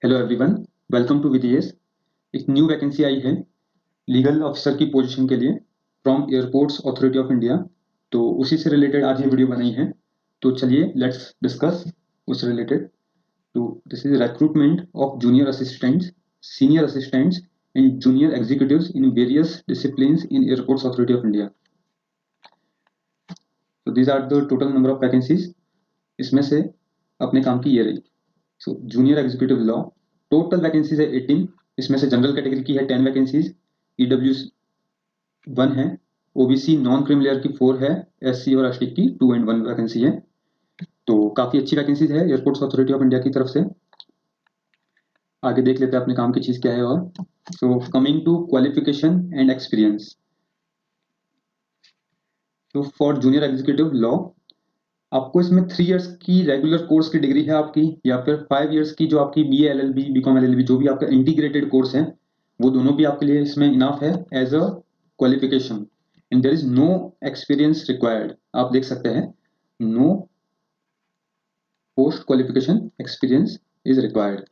Hello everyone, welcome to विदीएस। एक new vacancy आई है लीगल ऑफिसर की पोजीशन के लिए from airports authority of India. तो उसी से रिलेटेड आज ये वीडियो बनाई है। तो चलिए लेट्स डिस्कस उस रिलेटेड। तो this is recruitment of junior assistants, senior assistants and junior executives in various disciplines in airports authority of India. तो these are the total number of vacancies. इसमें से अपने काम की ये रही। So junior executive law total vacancies है 18। इसमें से जनरल कैटेगरी की है 10 वैकेंसीज, ईडब्ल्यू 1 है, ओबीसी नॉन क्रीम लेयर की 4 है, एससी और एसटी की 2 and 1 वैकेंसी है। तो काफी अच्छी वैकेंसीज है एयरपोर्ट्स अथॉरिटी ऑफ इंडिया की तरफ से। आगे देख लेते हैं अपने काम की चीज क्या है। और so coming to qualification and experience, तो फॉर जूनियर एग्जीक्यूटिव लॉ आपको इसमें 3 इयर्स की रेगुलर कोर्स की डिग्री है आपकी, या फिर 5 इयर्स की जो आपकी बीए एलएलबी बीकॉम एलएलबी जो भी आपका इंटीग्रेटेड कोर्स है वो दोनों भी आपके लिए इसमें इनफ है as a qualification. And there is no experience required. आप देख सकते हैं no post qualification experience is required.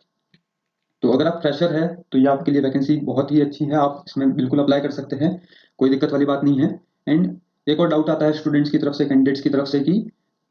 तो अगर आप फ्रेशर है तो ये आपके लिए वैकेंसी बहुत ही अच्छी है, आप इसमें बिल्कुल अप्लाई कर सकते हैं, कोई दिक्कत वाली बात नहीं है। एंड एक और डाउट आता है स्टूडेंट्स की तरफ से, कैंडिडेट्स की तरफ से, कि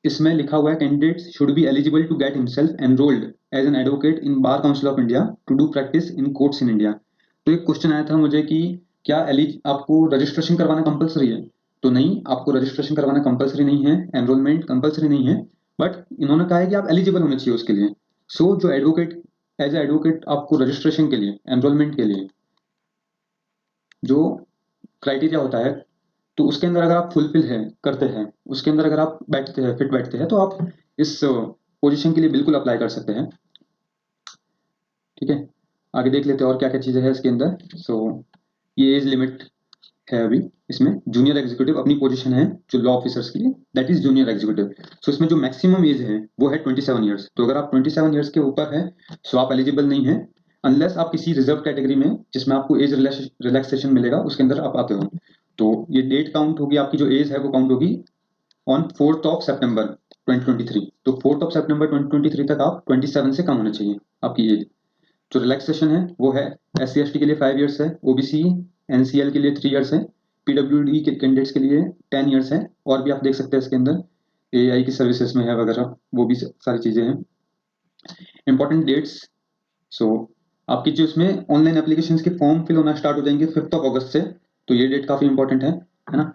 इसमें लिखा हुआ है candidates should be eligible to get himself enrolled as an advocate in bar council of India to do practice in courts in India. तो एक क्वेश्चन आया था मुझे कि क्या आपको रजिस्ट्रेशन करवाना कंपलसरी है। तो नहीं, आपको रजिस्ट्रेशन करवाना कंपलसरी नहीं है, एनरोलमेंट कंपलसरी नहीं है, बट इन्होंने कहा है कि आप एलिजिबल होने चाहिए उसके लिए। सो जो एडवोकेट एज एडवोकेट आपको रजिस्ट्रेशन के लिए, एनरोलमेंट के लिए जो क्राइटेरिया होता है, तो उसके अंदर अगर आप फुलफिल है करते हैं, उसके अंदर अगर आप बैठते हैं, फिट बैठते हैं, तो आप इस पोजीशन के लिए बिल्कुल अप्लाई कर सकते हैं। ठीक है, आगे देख लेते हैं और क्या क्या चीज़ें हैं इसके अंदर। सो ये एज लिमिट है अभी इसमें। जूनियर एग्जीक्यूटिव अपनी पोजीशन है जो लॉ ऑफिसर्स के लिए, दैट इज जूनियर एग्जीक्यूटिव। सो इसमें जो मैक्सिमम एज है वो है 27 ईयर्स। तो अगर आप 27 ईयर्स के ऊपर है सो आप एलिजिबल नहीं है, अनलेस आप किसी रिजर्व कैटेगरी में जिसमें आपको एज रिलैक्सेशन मिलेगा उसके अंदर आप आते हो। तो ये डेट काउंट होगी, आपकी जो एज है वो काउंट होगी ऑन 4th of September 2023। तो 4th of September 2023 तक आप 27 से कम होना चाहिए आपकी एज। जो रिलैक्सेशन है वो है एस सी के लिए 5 इयर्स है, ओबीसी एनसीएल के लिए 3 इयर्स है, पीडब्ल्यूडी के कैंडिडेट्स के लिए 10 इयर्स है। और भी आप देख सकते हैं इसके अंदर एआई की सर्विसेज में है वगैरह, वो भी सारी चीज़ें हैं। इंपॉर्टेंट डेट्स, सो आपकी जो इसमें ऑनलाइन एप्लीकेशन के फॉर्म फिल होना स्टार्ट हो जाएंगे 5th of August से। तो ये डेट काफ़ी इंपॉर्टेंट है ना।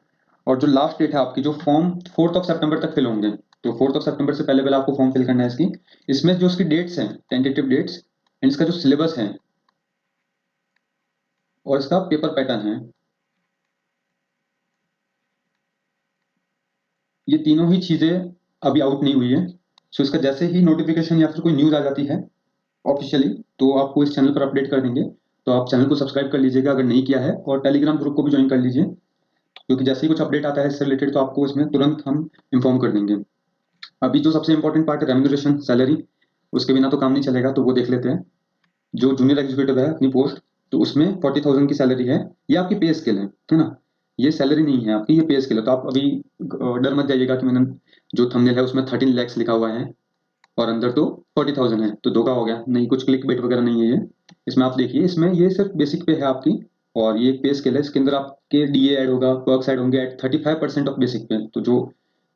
और जो लास्ट डेट है आपकी, जो फॉर्म 4th of September तक फिल होंगे, तो 4th of September से पहले पहले आपको फॉर्म फिल करना है इसकी। इसमें जो इसकी डेट्स हैं, टेंटेटिव डेट्स, एंड इसका जो सिलेबस है और इसका पेपर पैटर्न है, ये तीनों ही चीज़ें अभी आउट नहीं हुई है। सो इसका जैसे ही नोटिफिकेशन या फिर कोई न्यूज़ आ जाती है ऑफिशियली तो आपको इस चैनल पर अपडेट कर देंगे। तो आप चैनल को सब्सक्राइब कर लीजिएगा अगर नहीं किया है, और टेलीग्राम ग्रुप को भी ज्वाइन कर लीजिए, क्योंकि जैसे ही कुछ अपडेट आता है इससे रिलेटेड तो आपको इसमें तुरंत हम इन्फॉर्म कर देंगे। अभी जो सबसे इंपॉर्टेंट पार्ट है रेम्यूनरेशन, सैलरी, उसके बिना तो काम नहीं चलेगा, तो वो देख लेते हैं। जो जूनियर एग्जीक्यूटिव है अपनी पोस्ट, तो उसमें 40,000 की सैलरी है। ये आपकी पे स्केल है ना, ये सैलरी नहीं है आपकी, ये पे स्केल है। तो आप अभी डर मत जाइएगा कि मैंने जो थंबनेल है उसमें 13 lakhs लिखा हुआ है और अंदर तो 40,000 है, तो धोखा हो गया। नहीं, कुछ क्लिक बेट वगैरह नहीं है ये। इसमें आप देखिए, इसमें ये सिर्फ बेसिक पे है आपकी, और ये एक पे स्केल है। इसके अंदर आपके डीए ऐड होगा, पर्क्स ऐड होंगे एट 35% ऑफ बेसिक पे। तो जो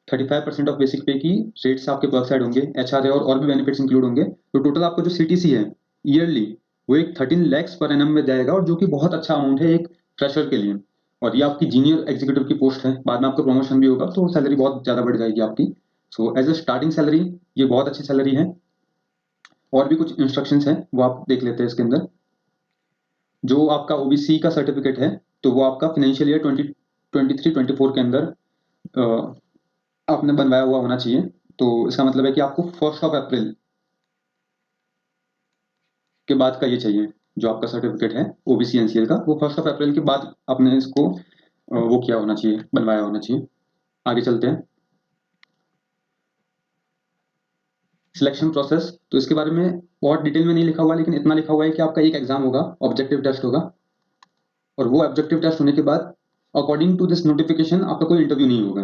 35% ऑफ बेसिक पे की रेट से आपके पर्क्स ऐड होंगे, एचआर और भी बेनिफिट्स इंक्लूड होंगे। तो टोटल आपको जो सीटीसी है ईयरली, वो एक 13 lakhs पर एनम में जाएगा, और जो कि बहुत अच्छा अमाउंट है एक फ्रेशर के लिए। और ये आपकी जीनियर एग्जीक्यूटिव की पोस्ट है, बाद में आपका प्रमोशन भी होगा तो सैलरी बहुत ज़्यादा बढ़ जाएगी आपकी। So as a starting salary ये बहुत अच्छी सैलरी है। और भी कुछ इंस्ट्रक्शंस हैं वो आप देख लेते हैं इसके अंदर। जो आपका ओबीसी का सर्टिफिकेट है तो वो आपका फाइनेंशियल ईयर 2023-24 के अंदर आपने बनवाया हुआ होना चाहिए। तो इसका मतलब है कि आपको 1st of April के बाद का ये चाहिए, जो आपका सर्टिफिकेट है ओबीसी एनसीएल का, वो 1st of April के बाद आपने इसको वो किया होना चाहिए, बनवाया होना चाहिए। आगे चलते हैं, सिलेक्शन प्रोसेस। तो इसके बारे में बहुत डिटेल में नहीं लिखा हुआ, लेकिन इतना लिखा हुआ है कि आपका एक एग्जाम होगा, ऑब्जेक्टिव टेस्ट होगा, और वो ऑब्जेक्टिव टेस्ट होने के बाद अकॉर्डिंग टू दिस नोटिफिकेशन आपका कोई इंटरव्यू नहीं होगा।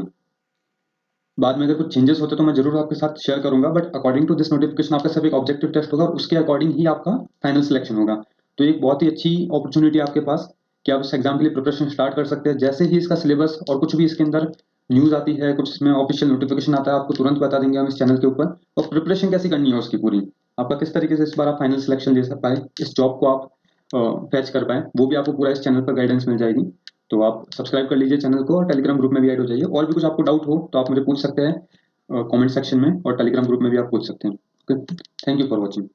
बाद में अगर कुछ चेंजेस होते तो मैं जरूर आपके साथ शेयर करूंगा, but according to this notification आपका सब एक ऑब्जेक्टिव टेस्ट होगा और उसके अकॉर्डिंग ही आपका फाइनल सिलेक्शन होगा। तो एक बहुत ही अच्छी अपॉर्चुनिटी आपके पास कि आप इस एग्जाम के लिए प्रिपरेशन स्टार्ट कर सकते हैं। जैसे ही इसका सिलेबस और कुछ भी इसके अंदर न्यूज़ आती है, कुछ इसमें ऑफिशियल नोटिफिकेशन आता है, आपको तुरंत बता देंगे हम इस चैनल के ऊपर। और प्रिपरेशन कैसी करनी है उसकी पूरी, आपका किस तरीके से इस बार आप फाइनल सिलेक्शन ले पाए, इस जॉब को आप फैच कर पाए, वो भी आपको पूरा इस चैनल पर गाइडेंस मिल जाएगी। तो आप सब्सक्राइब कर लीजिए चैनल को और टेलीग्राम ग्रुप में भी ऐड हो जाइए। और भी कुछ आपको डाउट हो तो आप मुझे पूछ सकते हैं कमेंट सेक्शन में, और टेलीग्राम ग्रुप में भी आप पूछ सकते हैं। Okay, thank you for watching.